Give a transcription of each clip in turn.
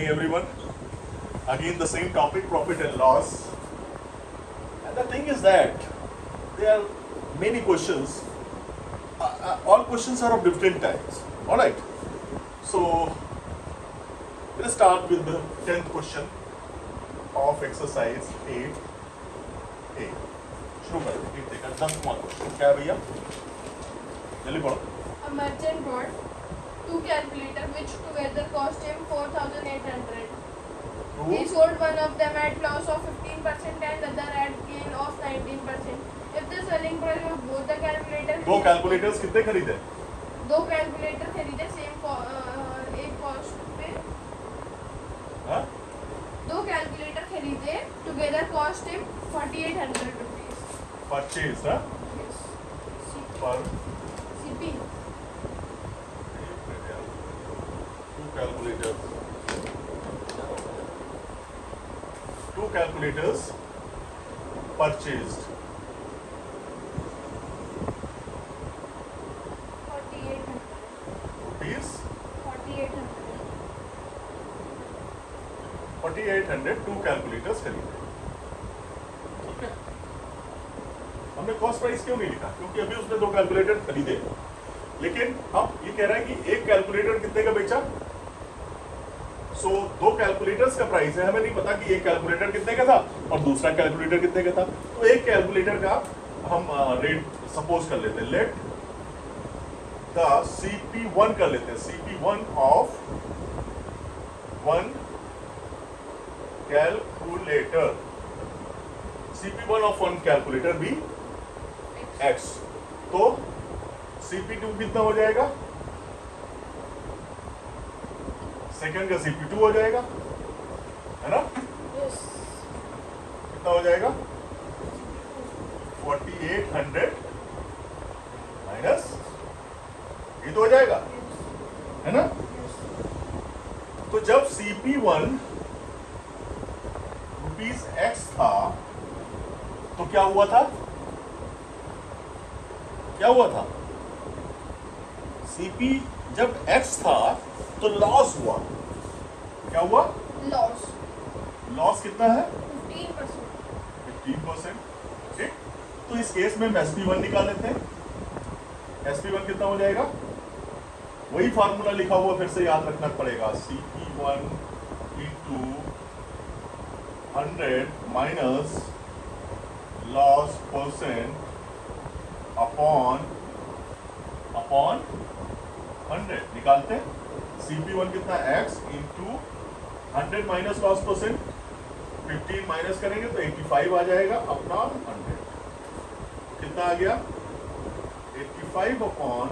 morning everyone. Again the same topic, profit and loss. And the thing is that there are many questions. All questions are of different types. Alright. So let's start with the 10th question of exercise 8A. शुरू करें 10वां question क्या है भैया? जल्दी पढ़ो. A merchant bought two calculators which together cost him 4,800. He sold one of them at loss of 15% and other at gain of 19%. If the selling price of both the calculators दो calculators कितने खरीदे? दो calculator खरीदे same एक cost पे. हाँ? दो calculator खरीदे together cost him 4,800 rupees. Purchase हाँ? पर CP two calculators purchased 4,800 rupees 4,800. 4,800 two calculators खरीदे. ठीक है. हमने कॉस्ट प्राइस क्यों नहीं लिखा? क्योंकि अभी उसने दो कैलकुलेटर खरीदे, लेकिन अब ये कह रहा है कि एक कैलकुलेटर कितने का बेचा. सो दो कैलकुलेटर्स का प्राइस है, हमें नहीं पता कि एक कैलकुलेटर कितने का था और दूसरा कैलकुलेटर कितने का था. तो एक कैलकुलेटर का हम रेट सपोज कर लेते हैं. लेट द CP1 कर लेते हैं. CP1 of one calculator. CP1 of one calculator भी X. तो CP2 कितना हो जाएगा? सेकंड का CP2 हो जाएगा, है ना? कितना हो जाएगा? 4,800 माइनस ये तो हो जाएगा, है ना? तो जब CP1 रुपीज X था तो क्या हुआ था? क्या हुआ था? CP जब X था तो लॉस हुआ. क्या हुआ? लॉस. लॉस कितना है? 15%. 15%. ठीक. तो इस केस में हम SP1 निकाल लेते हैं. SP1 कितना हो जाएगा? वही फार्मूला लिखा हुआ फिर से याद रखना पड़ेगा. CP1 into 100 minus loss percent upon 100 निकालते हैं. CP1 कितना X into 100 minus loss percent 15 minus करेंगे तो 85 आ जाएगा अपॉन 100. कितना आ गया? 85 अपॉन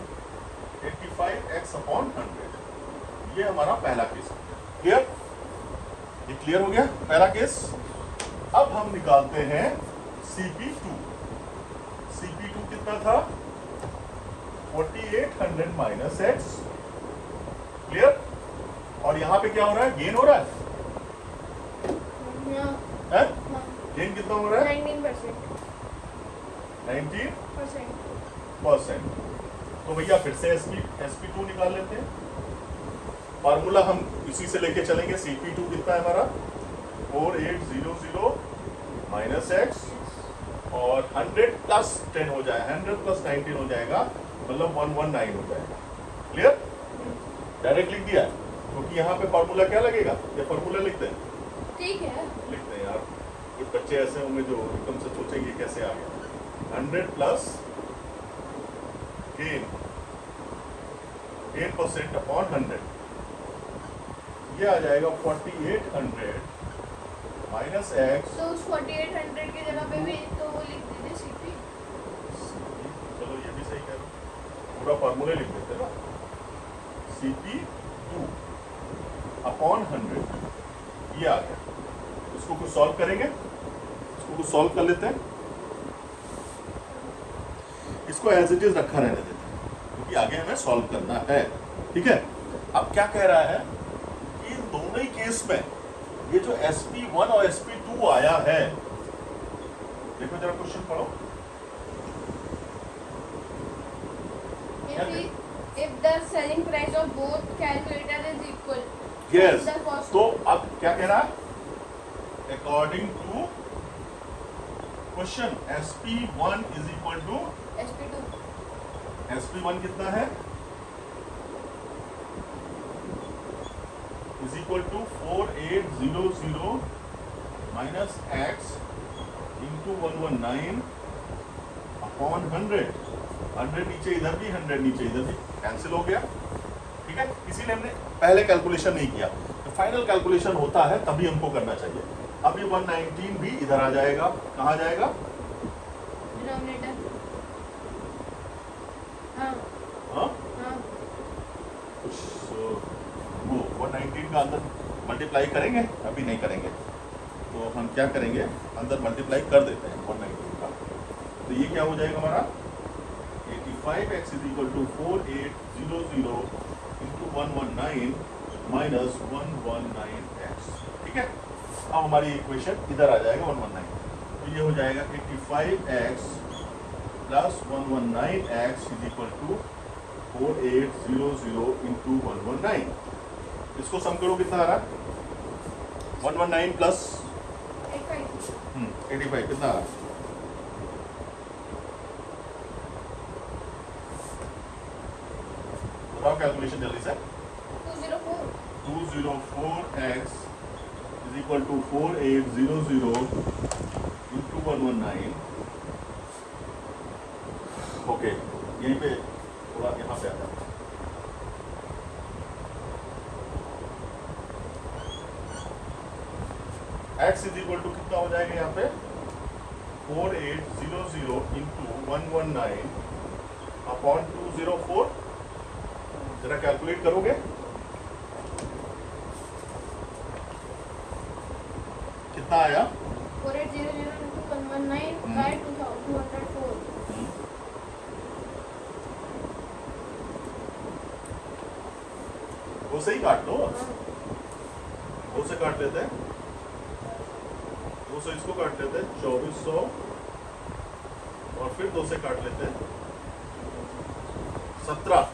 85x अपॉन 100. ये हमारा पहला केस. क्लियर? ये क्लियर हो गया पहला केस. अब हम निकालते हैं CP2. CP2 कितना था? 4,800 माइनस X. क्लियर? और यहाँ पे क्या हो रहा है? गेन हो रहा है. है? गेन कितना हो रहा है? 19%. 19%. तो भैया फिर से SP2 निकाल लेते हैं. फार्मूला हम इसी से लेके चलेंगे. CP2 कितना है हमारा? 4,800 माइनस X और 100 प्लस 10 हो जाएगा. 100 प्लस 19 हो जाएगा, मतलब 119 हो जाएगा. क्लियर? डायरेक्ट लिख दिया क्योंकि यहाँ पे फॉर्मूला क्या लगेगा? ये फॉर्मूला लिखते हैं. ठीक है. लिखते हैं यार. कुछ बच्चे ऐसे होंगे जो एकदम से सोचेंगे कैसे आ गया. 100 प्लस गेन 8% अपॉन 100. ये आ जाएगा 4,800 माइनस X. तो उस 4,800 की जगह पे भी तो वो लिख दीजिए CP. चलो ये भी सही कह रहे हो. पूरा फॉर्मूला लिख देते हैं ना. CP2 upon 100. ये आ गया. इसको कुछ सॉल्व करेंगे. इसको कुछ सॉल्व कर लेते हैं. इसको एज इट इज रखा रहने देते हैं क्योंकि आगे हमें सॉल्व करना है. ठीक है. अब क्या कह रहा है कि इन दोनों ही केस में ये जो SP1 और SP2 आया है, देखो जरा क्वेश्चन पढ़ो. If the selling price of both calculator is equal, Yes. then the cost. तो क्या कह रहा? According to question SP1 is equal to SP2 SP1 कितना है? Is equal to 4800 minus x into 119 upon 100. 100 नीचे इधर भी, 100 नीचे इधर भी, कैंसिल हो गया. ठीक है, इसीलिए हमने पहले कैलकुलेशन नहीं किया. तो फाइनल कैलकुलेशन होता है तभी हमको करना चाहिए. अब ये 119 भी इधर आ जाएगा. कहाँ जाएगा? डिनोमिनेटर. हाँ हाँ, हाँ So, वो 119 का अंदर मल्टीप्लाई करेंगे? अभी नहीं करेंगे. तो हम क्या करेंगे, अंदर मल्टीप्लाई कर देते हैं 119 का. तो ये क्या हो जाएगा हमारा? 85x is equal to 4800 into 119 minus 119x. ठीक है, अब हमारी इक्वेशन इधर आ जाएगा 119. तो ये हो जाएगा 85x plus 119x is equal to 4800 into 119. इसको सम करो, कितना आ रहा? 119 प्लस 85 कितना आ रहा? बताओ कैलकुलेशन जल्दी से. 204x is equal to 4800 into 119. Okay, यहीं पे थोड़ा यहाँ पे आ जाता है. x इज इक्वल टू कितना हो जाएगा यहाँ पे? 4800 इंटू 119 अपॉन 204. जरा कैलकुलेट करोगे, कितना आया? 4800 into 119 by 204. वो सही काट लो. दो से काट लेते हैं, 200 इसको काट लेते हैं, 2400 और फिर 2 से काट लेते हैं 17.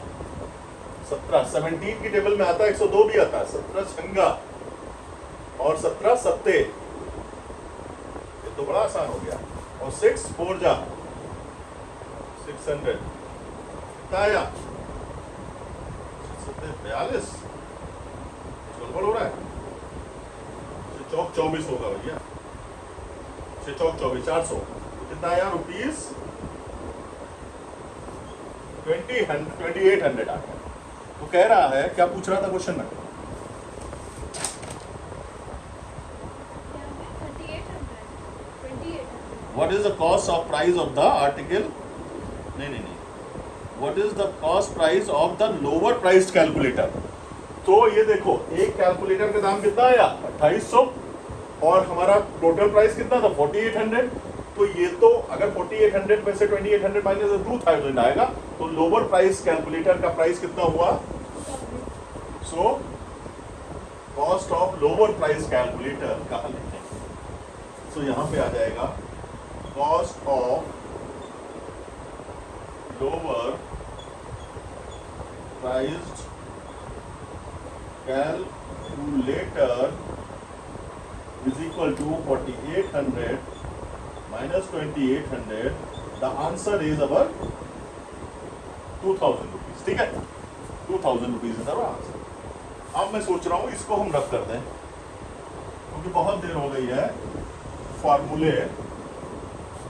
17 की टेबल में आता है, 102 भी आता है. 17 छंगा और 17 सत्ते. ये तो बड़ा आसान हो गया. और 6 4 जा 600. कितना आया? 42. गड़बड़ हो रहा है. चौक 24 होगा भैया. चौक 24 400. कितना आया? रुपीज 2800 आ गया. तो कह रहा है, क्या पूछ रहा था क्वेश्चन में? 2800. What is the cost of price of the article? नहीं, what is the cost price of the lower priced calculator? तो ये देखो, एक कैलकुलेटर का दाम कितना आया? 2800 और हमारा टोटल प्राइस कितना था? 4800. तो ये तो अगर 4800 में से 2800 माइनस 2000 आएगा, तो लोअर प्राइस कैलकुलेटर का प्राइस कितना हुआ? So cost of lower price calculator कहाँ लिखें? सो यहाँ पे आ जाएगा cost of lower priced calculator is equal to 4800 minus 2800. The answer is our 2000 rupees. ठीक है, 2000 rupees is our answer. अब मैं सोच रहा हूँ इसको हम रख कर दें, क्योंकि बहुत देर हो गई है. फॉर्मूले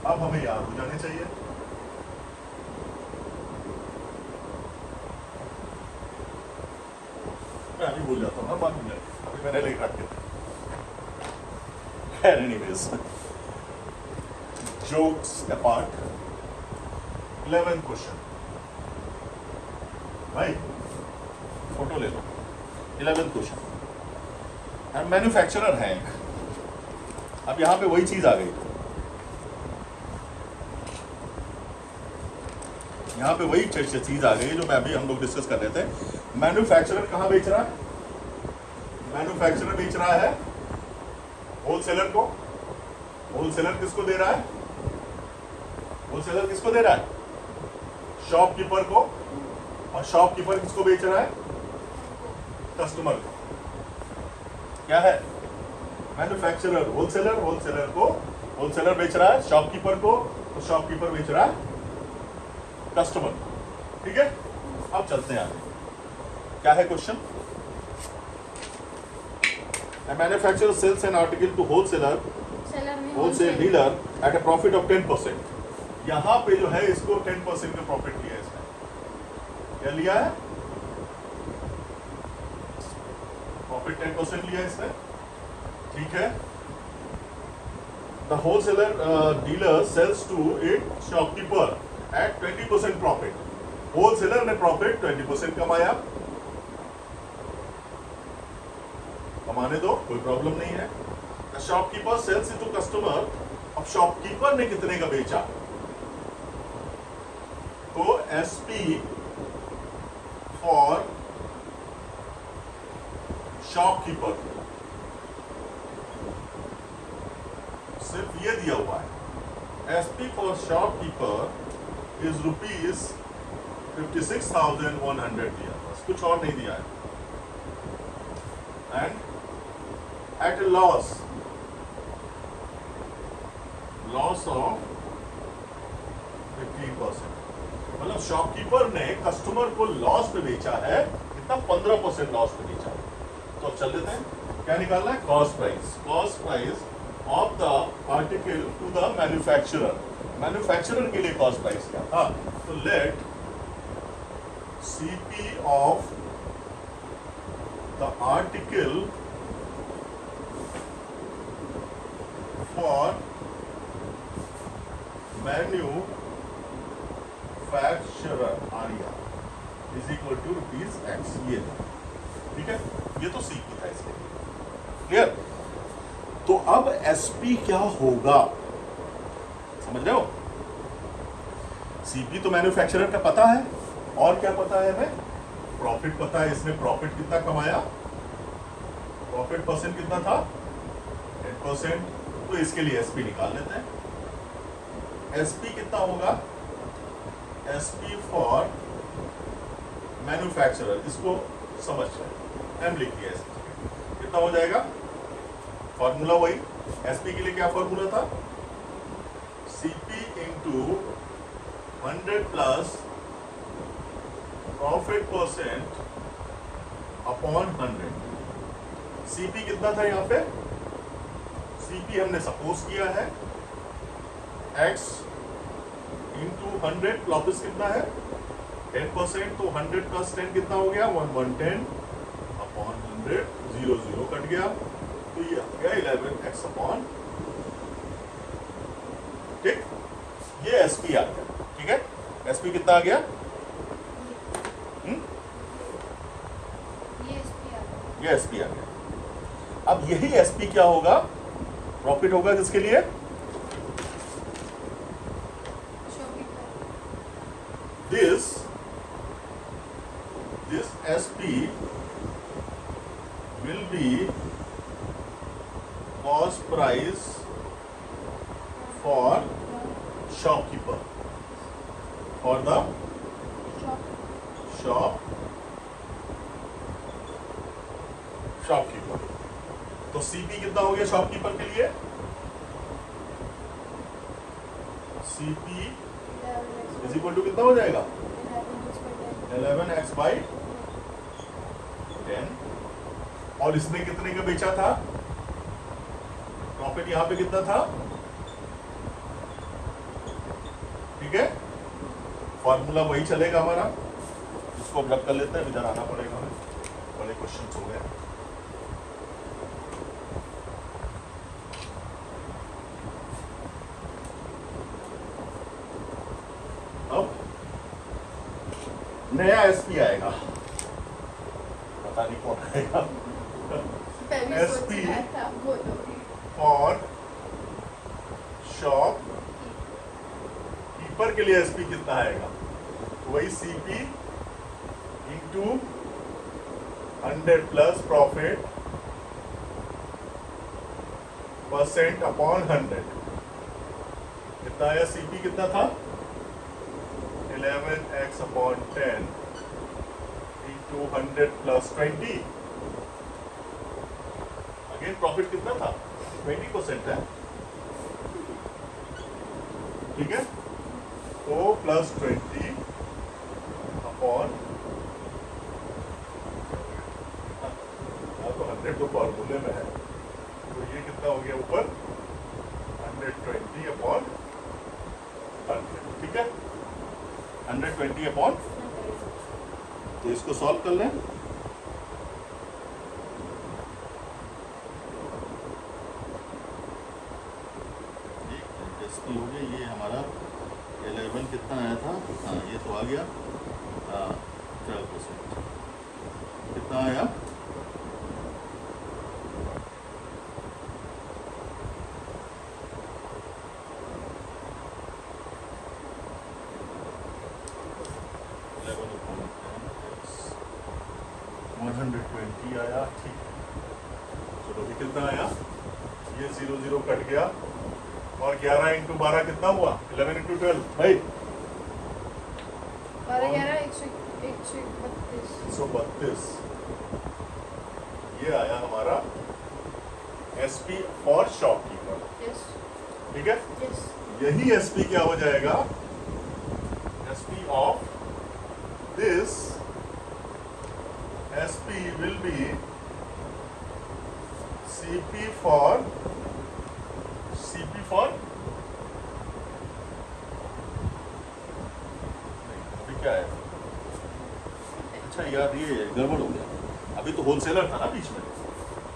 अब हमें याद हो जाने चाहिए. मैं अभी भूल जाता हूँ ना, बाद में. अभी मैंने लिख रखे थे. Anyways, jokes apart, 11th question. भाई फोटो ले लो. 11th question. हम मैन्युफैक्चरर हैं. अब यहाँ पे वही चीज आ गई. यहाँ पे वही चीज आ गई जो मैं अभी हम लोग डिस्कस कर रहे थे. मैन्युफैक्चरर कहाँ बेच रहा है? मैन्युफैक्चरर बेच रहा है होलसेलर को. होलसेलर किसको दे रहा है? होलसेलर किसको दे रहा है? शॉपकीपर को. और शॉपकीपर किसको बेच रहा है? कस्टमर को. क्या है? मैन्युफैक्चरर होलसेलर, होलसेलर को होलसेलर बेच रहा है शॉपकीपर को, तो शॉपकीपर बेच रहा है कस्टमर को। ठीक है, अब चलते हैं आगे। क्या है question? A manufacturer sells an article to wholesaler, wholesale dealer at a profit of 10%. यहाँ पे जो है इसको 10% का प्रॉफिट लिया है इसने। क्या लिया है? प्रॉफिट 10% लिया है इसने। ठीक है। The wholesaler dealer sells to its shopkeeper at 20% profit. Wholesaler ने प्रॉफिट 20% कमाया। कमाने दो, कोई प्रॉब्लम नहीं है। The shopkeeper sells it to customer. अब शॉपकीपर ने कितने का बेचा? तो SP फॉर शॉपकीपर सिर्फ ये दिया हुआ है। SP for shopkeeper is rupees 56,100 दिया, बस कुछ और नहीं दिया है। And at a loss of 15%, मतलब शॉपकीपर ने कस्टमर को लॉस में बेचा है कितना? 15% लॉस में बेचा है। तो अब चल लेते हैं, क्या निकालना है? Cost price. Cost price of the article to the manufacturer. Manufacturer के लिए कॉस्ट प्राइस क्या था? तो let CP of the article for manufacturer area is equal to rupees X। ये ठीक है, ये तो CP था इसके लिए। क्लियर? तो अब SP क्या होगा? समझ रहे हो? CP तो मैन्युफैक्चरर का पता है, और क्या पता है हमें? प्रॉफिट पता है। इसने प्रॉफिट कितना कमाया? प्रॉफिट परसेंट कितना था? 10%। तो इसके लिए SP निकाल लेते हैं। SP कितना होगा? SP फॉर मैन्युफैक्चरर, इसको समझ रहे, एम लिख दिया इसको। कितना हो जाएगा? फॉर्मूला वही। SP के लिए क्या फॉर्मूला था? CP into 100 plus profit percent upon 100। CP कितना था यहाँ पे? CP हमने सपोज किया है X इंटू 100 वापस कितना है? 10%। तो 100 प्लस 10 कितना हो गया? 110 अपॉन 100, 0 कट गया, तो ये आ गया 11x अपॉन। ठीक, ये SP आ गया। ठीक है, SP कितना आ गया? ये SP आ गया। अब यही SP क्या होगा? प्रॉफिट होगा किसके लिए? This SP will be cost price for shopkeeper, for the shopkeeper. तो CP कितना हो गया शॉपकीपर के लिए? CP इज इक्वल टू कितना हो जाएगा? 11x by 10। और इसने कितने का बेचा था? प्रॉफिट यहां पे कितना था? ठीक है, फॉर्मूला वही चलेगा हमारा। इसको रब कर लेते हैं, इधर आना पड़ेगा हमें, बड़े क्वेश्चन हो गए। अब नया SP आएगा, पता नहीं कौन आएगा। SP फॉर शॉप कीपर के लिए SP कितना आएगा? वही CP into 100 plus profit percent upon 100। कितना आया? CP कितना था? 11x upon 10 into 100 plus 20। Again profit कितना था? 20% है, ठीक है। तो प्लस 20 अपॉन, तो 100 तो फॉर्मूले में है, तो ये कितना हो गया ऊपर? 120 अपॉन 100, ठीक है। 120 अपॉन, तो इसको सॉल्व कर लें। हो गया, ये हमारा 11 कितना आया था? हाँ, ये तो आ गया 12%। कितना आया? आया, ठीक है। चलो, ये कितना आया? ये 0 0 कट गया, और 11 इंटू 12 कितना हुआ? 11 इंटू 12 भाई 132। ये आया हमारा एसपी फॉर शॉपकीपर, ठीक है। यही एसपी क्या हो जाएगा? SP of this SP will be CP for क्या है? अच्छा यार, ये गड़बड़ हो गया। अभी तो होलसेलर था ना बीच में,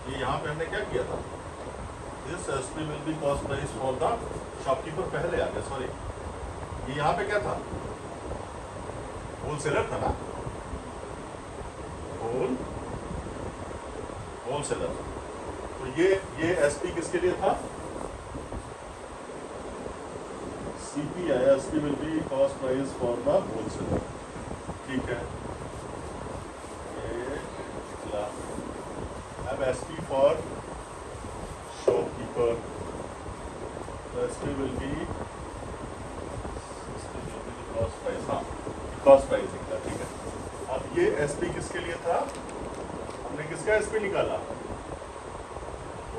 ये यहाँ पे हमने क्या किया था? This SP will be cost price for the shopkeeper, पहले आ गया, सॉरी। ये यहाँ पे क्या था? होलसेलर था ना, होलसेलर। तो ये एसपी किसके लिए था? सीपी आया, SP will be cost price for the wholesaler, ठीक है। अब SP for shopkeeper, SP will be cost price, हाँ, कॉस्ट प्राइसिंग था, ठीक है। अब ये एसपी किसके लिए था? हमने किसका एसपी निकाला?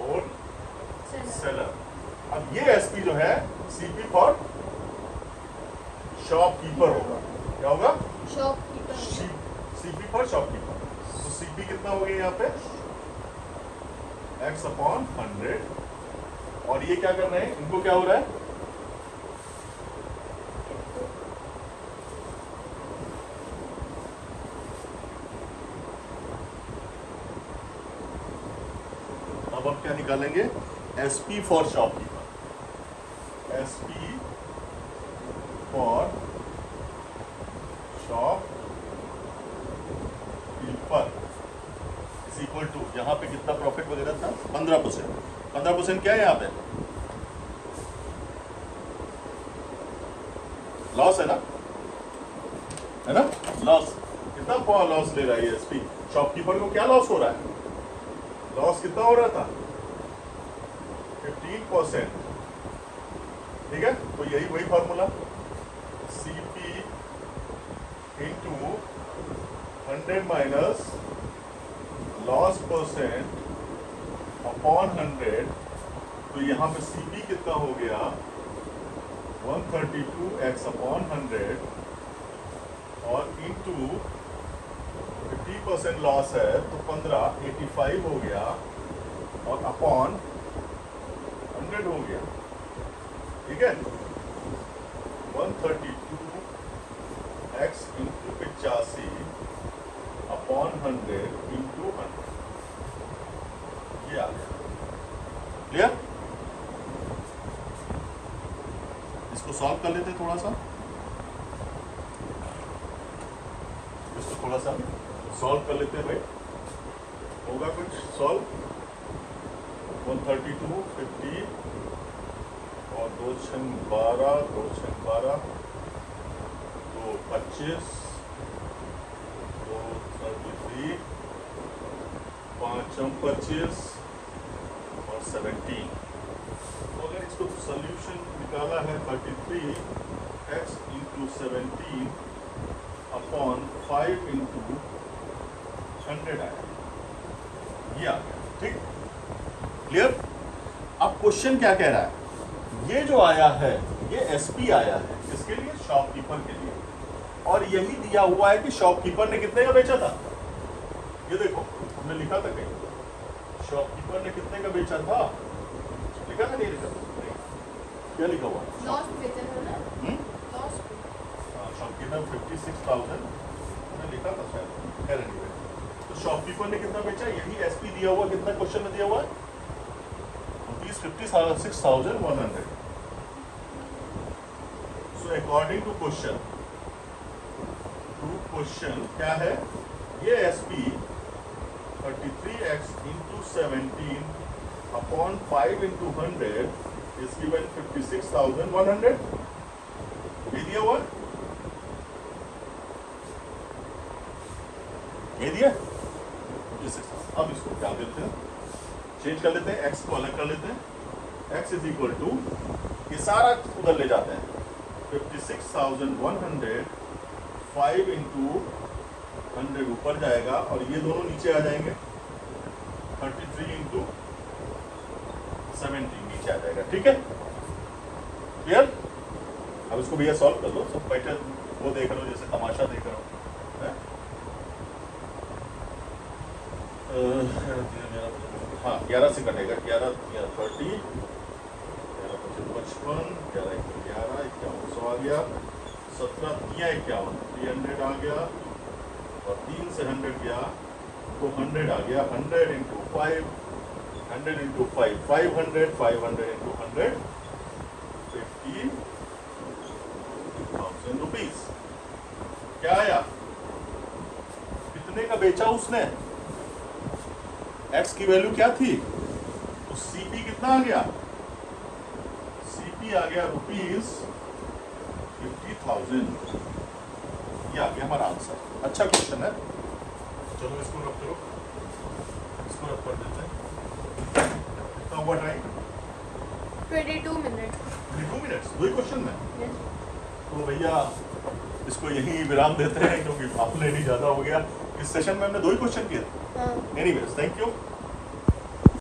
और सेलर। अब ये एसपी जो है सीपी फॉर शॉपकीपर होगा। क्या होगा? शॉपकीपर। CP for shopkeeper. तो सीपी कितना हो गया यहाँ पे? x upon 100। और ये क्या कर रहे हैं? इनको क्या हो रहा है? अब हम क्या निकालेंगे? SP for shopkeeper. SP for shopkeeper is equal to, यहाँ पे कितना प्रॉफिट वगैरह था? 15%। 15% क्या है यहाँ पे? लॉस है ना, है ना? लॉस। कितना लॉस ले रहा है एसपी? शॉपकीपर को क्या लॉस हो रहा है? लॉस कितना हो रहा था? 15%, ठीक है। तो यही वही formula, CP into 100 minus loss percent upon 100। तो यहाँ पे सीपी कितना हो गया? 132x अपॉन 100, और इंटू 50% लॉस है तो 15, 85 हो गया, और अपॉन 100 हो गया, ठीक है। 132x इंटू 85 अपॉन 100 इंटू 100, ये आ गया। क्लियर? इसको सॉल्व कर लेते थोड़ा सा, इसको थोड़ा सा सॉल्व कर लेते हैं भाई। होगा कुछ सॉल्व? 132, 50 और 2 6 12, 2 6 12, 2 25, 2 33, 5 25 और 17। तो अगर इसको सोल्यूशन निकाला है 33x इंटू 17 अपॉन 5 इंटू 100 आया, ये आ गया, ठीक। क्लियर? अब क्वेश्चन क्या कह रहा है, ये जो आया है ये एसपी आया है, किसके लिए? शॉपकीपर के लिए। और यही दिया हुआ है कि शॉपकीपर ने कितने का बेचा था। ये देखो हमने लिखा था कहीं, शॉपकीपर ने कितने का बेचा था, लिखा था नहीं लिखा था? नहीं। क्या लिखा हुआ है? लॉस बेचा था ना, हम्म? लॉस। शॉपकीपर 56,000 मैंने लिखा था शायद, खैर anyway। तो शॉपकीपर ने कितना बेचा, यही एसपी दिया हुआ, कितना क्वेश्चन में दिया हुआ है, 56,100। सो अकॉर्डिंग टू क्वेश्चन क्या है, ये SP 33x into 17 upon 5 into 100 is given 56,100। ये दिया हुआ है? ये दिया? अब इसको क्या देते हैं, चेंज कर लेते हैं, x को अलग कर लेते हैं। x इज इक्वल टू, ये सारा उधर ले जाते हैं, 56,100 5 इंटू 100 ऊपर जाएगा और ये दोनों नीचे आ जाएंगे, 33 इंटू 17 नीचे आ जाएगा। ठीक है, क्लियर? अब इसको भैया सॉल्व कर लो, सब पैटर्न वो देख रहे हो जैसे तमाशा देख रहे हो। हाँ 11 से कटेगा, 11 30, 11 55, 11 11, 51 आ गया, 17 51, 300 आ गया और 3 से 100 गया तो 100 आ गया, 100 इंटू 5, 100 इंटू 5, 500, 500 इंटू 100, 50,000 रुपीज। क्या आया, कितने का बेचा उसने, एक्स की वैल्यू क्या थी, तो सीपी कितना आ गया, सीपी आ गया ₹50,000। ये आ गया हमारा आंसर। अच्छा क्वेश्चन है, चलो इसको रख करो, इसको रख कर देते हैं। कितना हुआ टाइम, 22 मिनट। 22 मिनट्स, दो ही क्वेश्चन में। Yes. तो भैया इसको यहीं विराम देते हैं क्योंकि आपने नहीं ज्यादा हो गया। इस सेशन में हमने दो ही क्वेश्चन किए। हाँ। Anyways, thank you.